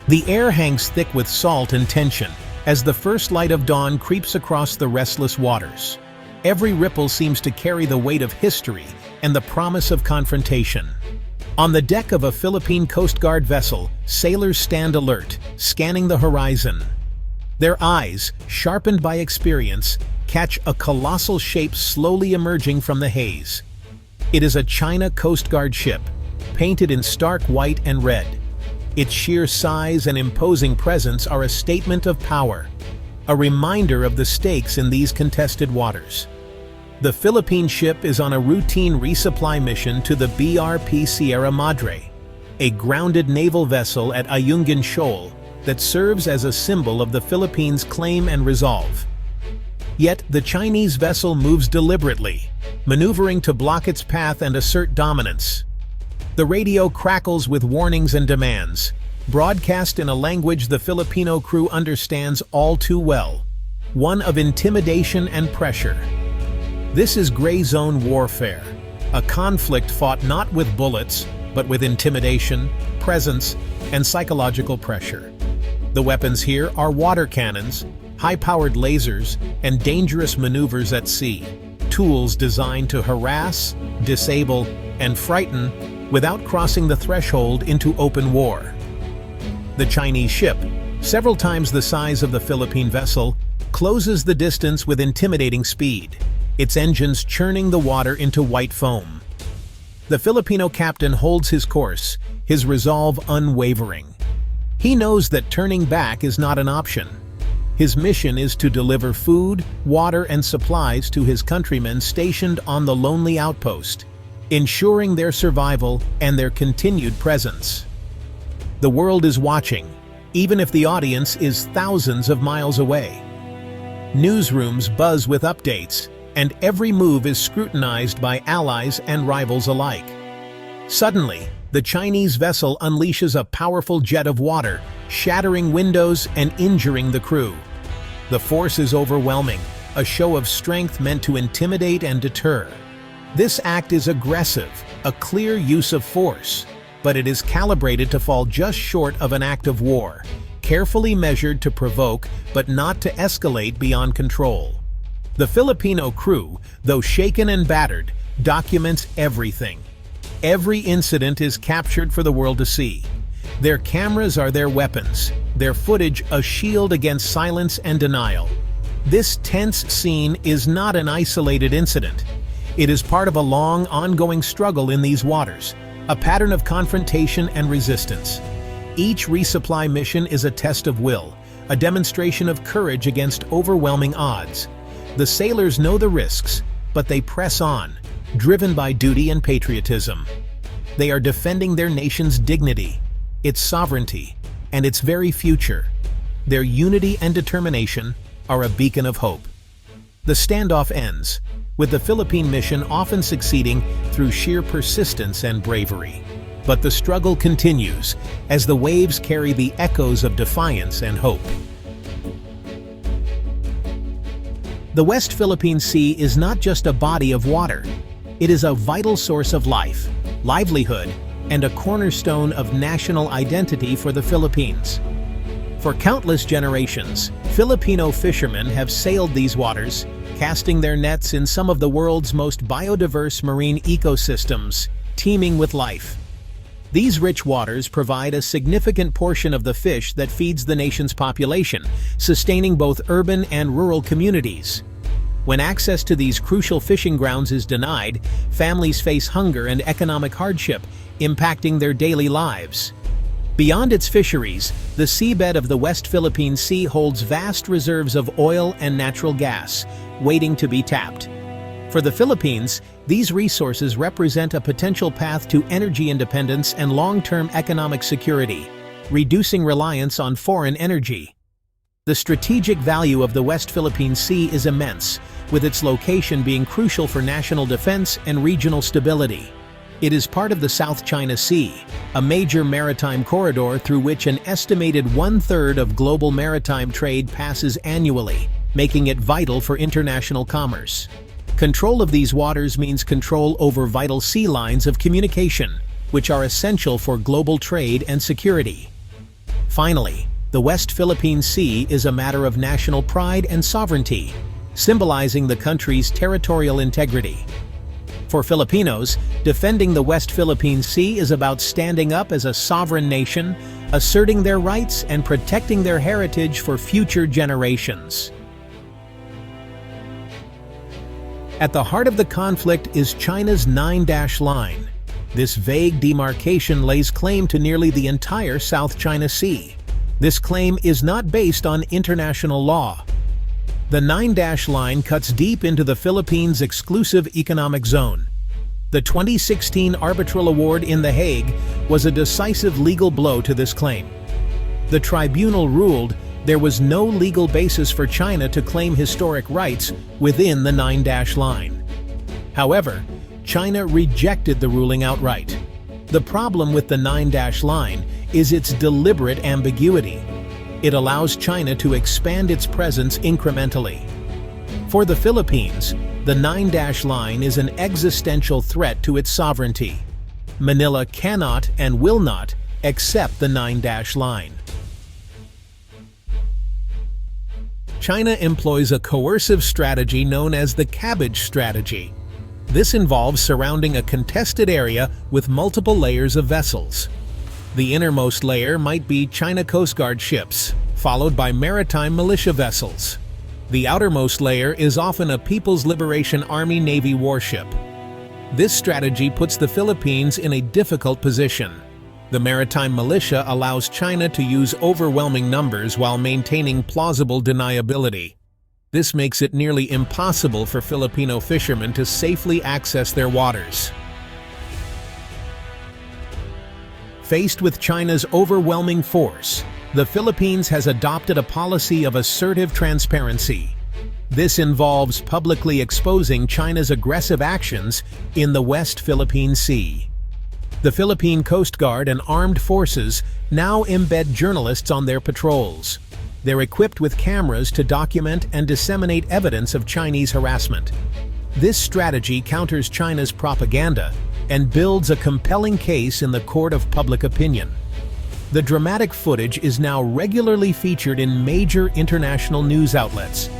The air hangs thick with salt and tension as the first light of dawn creeps across the restless waters. Every ripple seems to carry the weight of history and the promise of confrontation. On the deck of a Philippine Coast Guard vessel, sailors stand alert, scanning the horizon. Their eyes, sharpened by experience, catch a colossal shape slowly emerging from the haze. It is a China Coast Guard ship, painted in stark white and red. Its sheer size and imposing presence are a statement of power, a reminder of the stakes in these contested waters. The Philippine ship is on a routine resupply mission to the BRP Sierra Madre, a grounded naval vessel at Ayungin Shoal that serves as a symbol of the Philippines' claim and resolve. Yet the Chinese vessel moves deliberately, maneuvering to block its path and assert dominance. The radio crackles with warnings and demands, broadcast in a language the Filipino crew understands all too well, one of intimidation and pressure. This is gray zone warfare, a conflict fought not with bullets, but with intimidation, presence, and psychological pressure. The weapons here are water cannons, high-powered lasers, and dangerous maneuvers at sea, tools designed to harass, disable, and frighten without crossing the threshold into open war. The Chinese ship, several times the size of the Philippine vessel, closes the distance with intimidating speed, its engines churning the water into white foam. The Filipino captain holds his course, his resolve unwavering. He knows that turning back is not an option. His mission is to deliver food, water, and supplies to his countrymen stationed on the lonely outpost, ensuring their survival and their continued presence. The world is watching, even if the audience is thousands of miles away. Newsrooms buzz with updates, and every move is scrutinized by allies and rivals alike. Suddenly, the Chinese vessel unleashes a powerful jet of water, shattering windows and injuring the crew. The force is overwhelming, a show of strength meant to intimidate and deter. This act is aggressive, a clear use of force, but it is calibrated to fall just short of an act of war, carefully measured to provoke but not to escalate beyond control. The Filipino crew, though shaken and battered, documents everything. Every incident is captured for the world to see. Their cameras are their weapons, their footage a shield against silence and denial. This tense scene is not an isolated incident. It is part of a long, ongoing struggle in these waters, a pattern of confrontation and resistance. Each resupply mission is a test of will, a demonstration of courage against overwhelming odds. The sailors know the risks, but they press on, driven by duty and patriotism. They are defending their nation's dignity, its sovereignty, and its very future. Their unity and determination are a beacon of hope. The standoff ends, with the Philippine mission often succeeding through sheer persistence and bravery. But the struggle continues as the waves carry the echoes of defiance and hope. The West Philippine Sea is not just a body of water. It is a vital source of life, livelihood, and a cornerstone of national identity for the Philippines. For countless generations, Filipino fishermen have sailed these waters, casting their nets in some of the world's most biodiverse marine ecosystems, teeming with life. These rich waters provide a significant portion of the fish that feeds the nation's population, sustaining both urban and rural communities. When access to these crucial fishing grounds is denied, families face hunger and economic hardship, impacting their daily lives. Beyond its fisheries, the seabed of the West Philippine Sea holds vast reserves of oil and natural gas, waiting to be tapped. For the Philippines, these resources represent a potential path to energy independence and long-term economic security, reducing reliance on foreign energy. The strategic value of the West Philippine Sea is immense, with its location being crucial for national defense and regional stability. It is part of the South China Sea, a major maritime corridor through which an estimated 1/3 of global maritime trade passes annually, making it vital for international commerce. Control of these waters means control over vital sea lines of communication, which are essential for global trade and security. Finally, the West Philippine Sea is a matter of national pride and sovereignty, symbolizing the country's territorial integrity. For Filipinos, defending the West Philippine Sea is about standing up as a sovereign nation, asserting their rights and protecting their heritage for future generations. At the heart of the conflict is China's 9-dash line. This vague demarcation lays claim to nearly the entire South China Sea. This claim is not based on international law. The 9-dash line cuts deep into the Philippines' exclusive economic zone. The 2016 arbitral award in The Hague was a decisive legal blow to this claim. The tribunal ruled there was no legal basis for China to claim historic rights within the 9-dash line. However, China rejected the ruling outright. The problem with the 9-dash line is its deliberate ambiguity. It allows China to expand its presence incrementally. For the Philippines, the 9-dash line is an existential threat to its sovereignty. Manila cannot and will not accept the 9-dash line. China employs a coercive strategy known as the cabbage strategy. This involves surrounding a contested area with multiple layers of vessels. The innermost layer might be China Coast Guard ships, followed by maritime militia vessels. The outermost layer is often a People's Liberation Army Navy warship. This strategy puts the Philippines in a difficult position. The maritime militia allows China to use overwhelming numbers while maintaining plausible deniability. This makes it nearly impossible for Filipino fishermen to safely access their waters. Faced with China's overwhelming force, the Philippines has adopted a policy of assertive transparency. This involves publicly exposing China's aggressive actions in the West Philippine Sea. The Philippine Coast Guard and armed forces now embed journalists on their patrols. They're equipped with cameras to document and disseminate evidence of Chinese harassment. This strategy counters China's propaganda and builds a compelling case in the court of public opinion. The dramatic footage is now regularly featured in major international news outlets.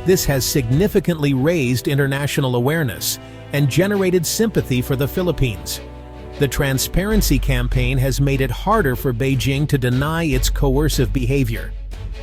This has significantly raised international awareness and generated sympathy for the Philippines. The transparency campaign has made it harder for Beijing to deny its coercive behavior.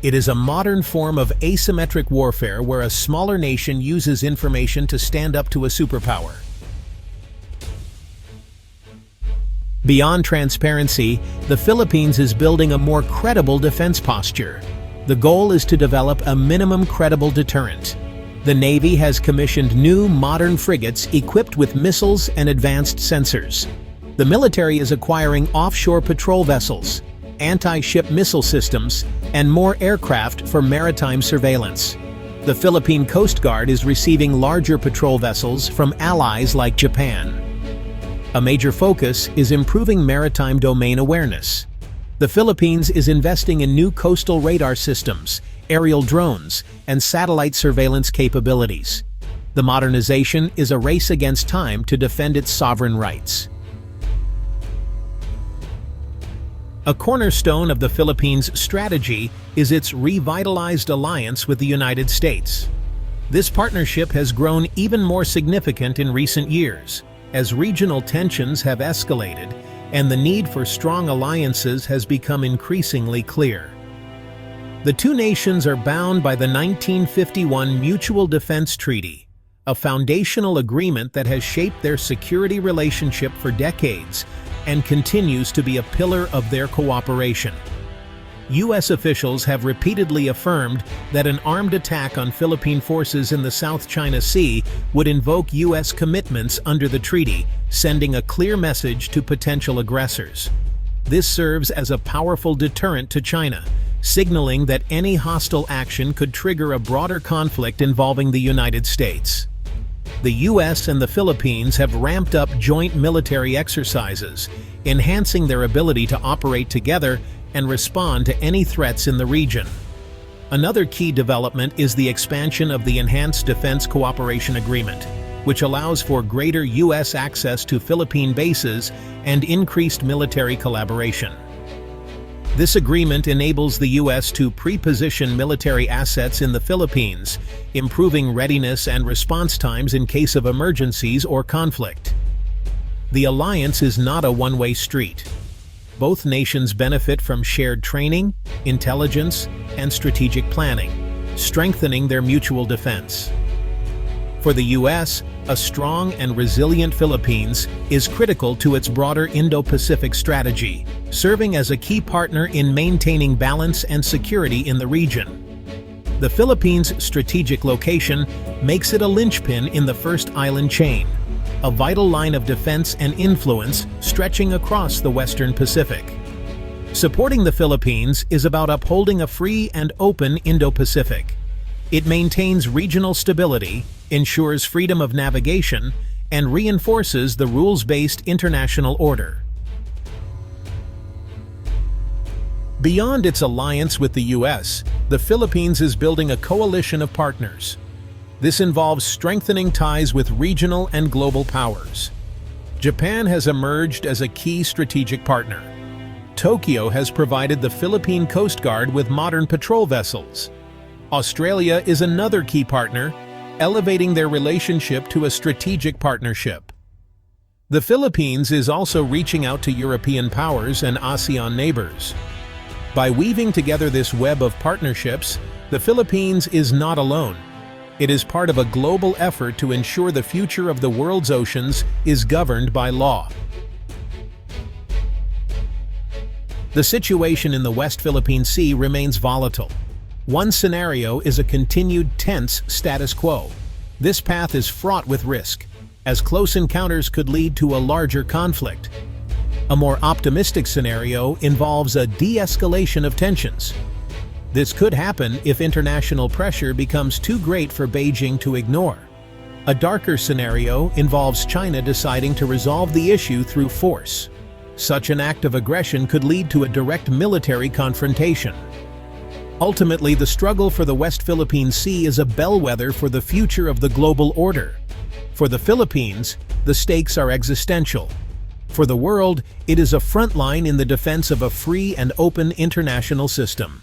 It is a modern form of asymmetric warfare where a smaller nation uses information to stand up to a superpower. Beyond transparency, the Philippines is building a more credible defense posture. The goal is to develop a minimum credible deterrent. The Navy has commissioned new, modern frigates equipped with missiles and advanced sensors. The military is acquiring offshore patrol vessels, anti-ship missile systems, and more aircraft for maritime surveillance. The Philippine Coast Guard is receiving larger patrol vessels from allies like Japan. A major focus is improving maritime domain awareness. The Philippines is investing in new coastal radar systems, aerial drones, and satellite surveillance capabilities. The modernization is a race against time to defend its sovereign rights. A cornerstone of the Philippines' strategy is its revitalized alliance with the United States. This partnership has grown even more significant in recent years, as regional tensions have escalated and the need for strong alliances has become increasingly clear. The two nations are bound by the 1951 Mutual Defense Treaty, a foundational agreement that has shaped their security relationship for decades and continues to be a pillar of their cooperation. U.S. officials have repeatedly affirmed that an armed attack on Philippine forces in the South China Sea would invoke U.S. commitments under the treaty, sending a clear message to potential aggressors. This serves as a powerful deterrent to China, signaling that any hostile action could trigger a broader conflict involving the United States. The U.S. and the Philippines have ramped up joint military exercises, enhancing their ability to operate together and respond to any threats in the region. Another key development is the expansion of the Enhanced Defense Cooperation Agreement, which allows for greater U.S. access to Philippine bases and increased military collaboration. This agreement enables the U.S. to pre-position military assets in the Philippines, improving readiness and response times in case of emergencies or conflict. The alliance is not a one-way street. Both nations benefit from shared training, intelligence, and strategic planning, strengthening their mutual defense. For the U.S., a strong and resilient Philippines is critical to its broader Indo-Pacific strategy, serving as a key partner in maintaining balance and security in the region. The Philippines' strategic location makes it a linchpin in the first island chain, a vital line of defense and influence stretching across the Western Pacific. Supporting the Philippines is about upholding a free and open Indo-Pacific. It maintains regional stability, ensures freedom of navigation, and reinforces the rules-based international order. Beyond its alliance with the U.S., the Philippines is building a coalition of partners. This involves strengthening ties with regional and global powers. Japan has emerged as a key strategic partner. Tokyo has provided the Philippine Coast Guard with modern patrol vessels. Australia is another key partner, elevating their relationship to a strategic partnership. The Philippines is also reaching out to European powers and ASEAN neighbors. By weaving together this web of partnerships, the Philippines is not alone. It is part of a global effort to ensure the future of the world's oceans is governed by law. The situation in the West Philippine Sea remains volatile. One scenario is a continued tense status quo. This path is fraught with risk, as close encounters could lead to a larger conflict. A more optimistic scenario involves a de-escalation of tensions. This could happen if international pressure becomes too great for Beijing to ignore. A darker scenario involves China deciding to resolve the issue through force. Such an act of aggression could lead to a direct military confrontation. Ultimately, the struggle for the West Philippine Sea is a bellwether for the future of the global order. For the Philippines, the stakes are existential. For the world, it is a front line in the defense of a free and open international system.